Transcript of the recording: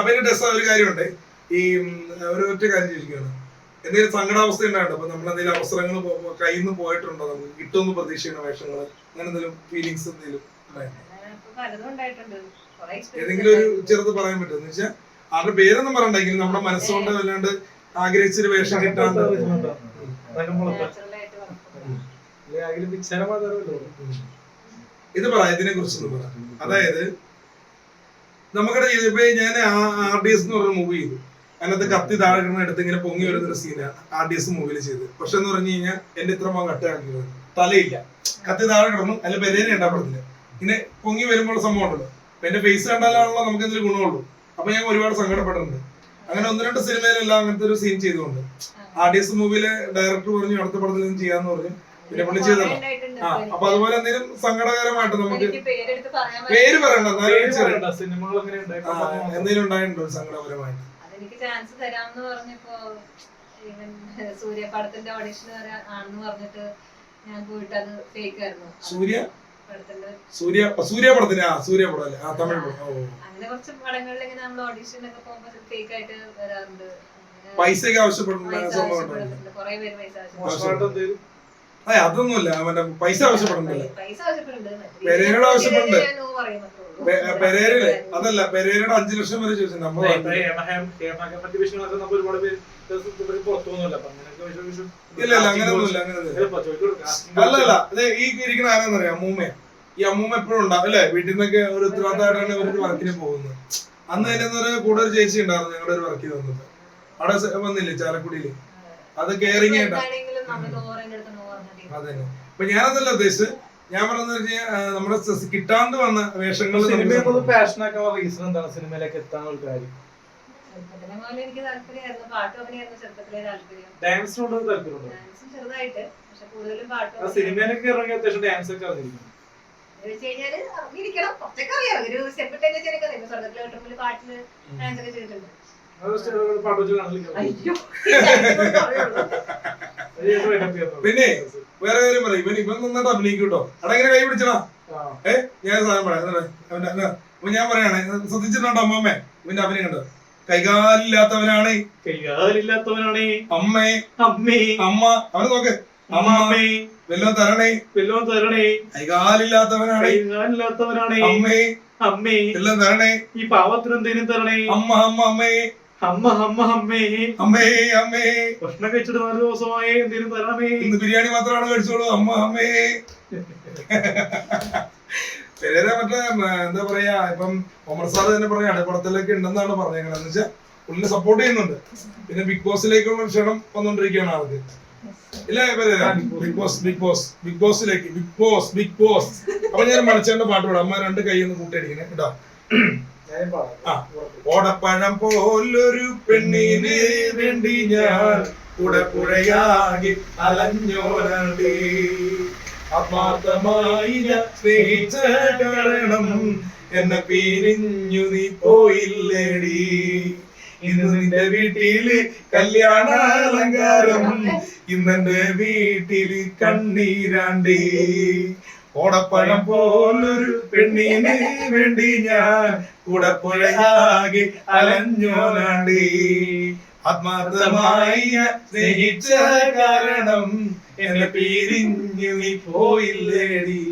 പിന്നെ ടെസ്റ്റ് ഒരു കാര്യമുണ്ട്. ഈ ഒരു ഒറ്റ കാര്യം ചോദിക്കുകയാണ്, എന്തെങ്കിലും സങ്കടാവസ്ഥ ഉണ്ടായിട്ടോ? അപ്പൊ നമ്മൾ എന്തെങ്കിലും അവസരങ്ങൾ കയ്യിൽ നിന്ന് പോയിട്ടുണ്ടോ? നമുക്ക് കിട്ടുമെന്ന് പ്രതീക്ഷിക്കുന്ന വേഷങ്ങൾ, അങ്ങനെ എന്തെങ്കിലും ഫീലിങ്സ് എന്തെങ്കിലും ഏതെങ്കിലും ഒരു ചെറുത് പറയാൻ പറ്റുമോ? എന്ന് വെച്ചാൽ ആരുടെ പേരൊന്നും പറയണ്ടെങ്കിലും നമ്മുടെ മനസ്സുകൊണ്ട് വല്ലാണ്ട് ആഗ്രഹിച്ചൊരു വേഷം കിട്ടാണ്ട് ഇത് പറ, ഇതിനെ കുറിച്ചൊന്ന് പറ. അതായത് നമ്മുടെ ജീവിതത്തിൽ ഞാൻ RDS എന്ന് പറഞ്ഞ മൂവി ചെയ്തു. അതിനകത്ത് കത്തി താഴെ എടുത്ത് ഇങ്ങനെ പൊങ്ങി വരുന്നൊരു സീനാണ് RDS മൂവിയിൽ ചെയ്തത്. പക്ഷെ എന്ന് പറഞ്ഞു കഴിഞ്ഞാൽ എന്റെ ഇത്ര കട്ടയാക്കിയത് തലയില്ല, കത്തി താഴെ കിടന്നു. അതിൽ പെരേനെ ഉണ്ടാപ്പെടുന്നില്ല. ഇങ്ങനെ പൊങ്ങി വരുമ്പോൾ സംഭവം ഉണ്ടല്ലോ. അപ്പൊ എന്റെ ഫേസ് കണ്ടാലാണല്ലോ നമുക്ക് എന്തെങ്കിലും ഗുണമുള്ളൂ. അപ്പൊ ഞാൻ ഒരുപാട് സങ്കടപ്പെട്ടിട്ടുണ്ട്. അങ്ങനെ 1-2 സിനിമയിലെല്ലാം അങ്ങനത്തെ ഒരു സീൻ ചെയ്തുകൊണ്ട് RDS മൂവിയിലെ ഡയറക്ടർ പറഞ്ഞു അടുത്ത പടത്തിൽ നിന്ന് ചെയ്യാന്ന് പറഞ്ഞു. പിന്നെ പുള്ളി ചെയ്തല്ലോ. അപ്പൊ അതുപോലെ എന്തെങ്കിലും സങ്കടകരമായിട്ട് നമുക്ക് പേര് പറയണ്ട, എന്തെങ്കിലും ഉണ്ടായിട്ടുണ്ടോ സങ്കടപരമായിട്ട്? എനിക്ക് ചാൻസ് തരാമെന്ന് പറഞ്ഞപ്പോ സൂര്യപടത്തിന്റെ ഓഡിഷൻ ആണെന്ന് പറഞ്ഞിട്ട് ഞാൻ പോയിട്ട് അത് ഫേക്ക് ആയിരുന്നു. അങ്ങനെ കുറച്ച് പടങ്ങളിൽ ഇങ്ങനെ നമ്മൾ ഓഡിഷനൊക്കെ പോകുമ്പോ ഫേക്ക് ആയിട്ട് വരാറുണ്ട്. പൈസയൊക്കെ ആവശ്യപ്പെടുന്നുണ്ട്, കുറെ പേര് പൈസ ആവശ്യപ്പെടുന്നുണ്ട്. അതൊന്നുമില്ല, അവന്റെ പൈസ ആവശ്യപ്പെടുന്നുണ്ടല്ലോ. പെരേരയുടെ ആവശ്യപ്പെടുന്നുണ്ട്. പെരേരയില് അതല്ല, പെരേരയുടെ 5 ലക്ഷം വരെ ചോദിച്ചിട്ടുണ്ട്. ഇല്ല അങ്ങനെയൊന്നുമില്ല. അല്ലല്ല, അതെ ഈ ഇരിക്കുന്ന ആരാന്നറിയാം? അമ്മൂമ്മ. ഈ അമ്മൂമ്മ എപ്പോഴും ഉണ്ടാവും അല്ലെ? വീട്ടിൽ നിന്നൊക്കെ ഒരു ഉത്തരവാദിത്തമായിട്ടാണ് ഒരു വർക്കിന് പോകുന്നത്. അന്ന് തന്നെ കൂടെ ഒരു ചേച്ചി ഉണ്ടായിരുന്നു ഞങ്ങളുടെ ഒരു വർക്കിന് വന്നത്. അവിടെ വന്നില്ലേ ചാലക്കുടിയില്? അത് കെയറിങ് ആയിട്ടാ. അതന്നെ. അപ്പൊ ഞാനതല്ല ഉദ്ദേശിച്ചത്. ഞാൻ പറഞ്ഞത് നമ്മുടെ കിട്ടാണ്ട് വന്ന വേഷങ്ങൾ സിനിമയിലേക്ക് എത്താനുള്ള കാര്യം. സിനിമയിലൊക്കെ ഇറങ്ങി അത്യാവശ്യം ഡാൻസ് ഒക്കെ അറിഞ്ഞിരിക്കും. പിന്നെ വേറെ കാര്യം പറയാം, ഇവൻ നന്നായിട്ട് അഭിനയിക്കും കേട്ടോ. അവിടെ എങ്ങനെ കൈ പിടിച്ചടാ? ഞാൻ സാധനം പറയാം. അപ്പൊ ഞാൻ പറയാണ്, ശ്രദ്ധിച്ചിട്ടുണ്ടോ അമ്മമ്മേ? ഇവന്റെ അഭിനയം കണ്ടോ? കൈകാലില്ലാത്തവനാണ് അമ്മേ അമ്മ. അവനെ നോക്ക്, അമ്മേ വെല്ലോ തരണേ. കൈകാലില്ലാത്തവനാണ് അമ്മേ എല്ലാം തരണേ. ഈ പാവത്തിന് എന്തെങ്കിലും തരണേ. അമ്മേ ഭക്ഷണം കഴിച്ചിട്ട് 4 ദിവസമായി എന്തെങ്കിലും തരണമേ. ഇന്ന് ബിരിയാണി മാത്രമാണ് കഴിച്ചോളൂ. അമ്മേ. പെരേര മറ്റേ എന്താ പറയാ, ഇപ്പം ഒമർ സാർ തന്നെ പറയാ അടപ്പടത്തിലൊക്കെ ഉണ്ടെന്നാണ് പറഞ്ഞേക്കണത്. എന്ന് വെച്ചാൽ പുള്ളിനെ സപ്പോർട്ട് ചെയ്യുന്നുണ്ട്. പിന്നെ ബിഗ് ബോസിലേക്കുള്ള ക്ഷണം വന്നോണ്ടിരിക്കുകയാണ് ആൾക്ക്. ഇല്ല പെരേര ബിഗ് ബോസിലേക്ക്. അപ്പൊ ഞാൻ മണിച്ചേന്റെ പാട്ട് പാടാം. അമ്മ 2 കൈയൊന്ന് കൂട്ടിയടിക്കണേ കേട്ടോ. ഓടപ്പഴം പോലൊരു പെണ്ണിന് വേണ്ടി ഞാൻ പുഴയാകി അലഞ്ഞോരണ്ടി. ആത്മാർത്ഥമായി ഞാൻ സ്നേഹിച്ച കാരണം എന്നെ പിരിഞ്ഞു നീ പോയില്ലേടി. ഇന്ന് നിന്റെ വീട്ടില് കല്യാണ അലങ്കാരം, ഇന്നെന്റെ വീട്ടില് കണ്ണീരാണ്ടി. ഓടപ്പഴം പോലൊരു പെണ്ണിന് വേണ്ടി ഞാൻ പുഴയാകെ അലഞ്ഞോനാണ്ടി. ആത്മാർത്ഥമായി സ്നേഹിച്ച കാരണം എന്നെ പിരിഞ്ഞു നീ പോയില്ലേടി.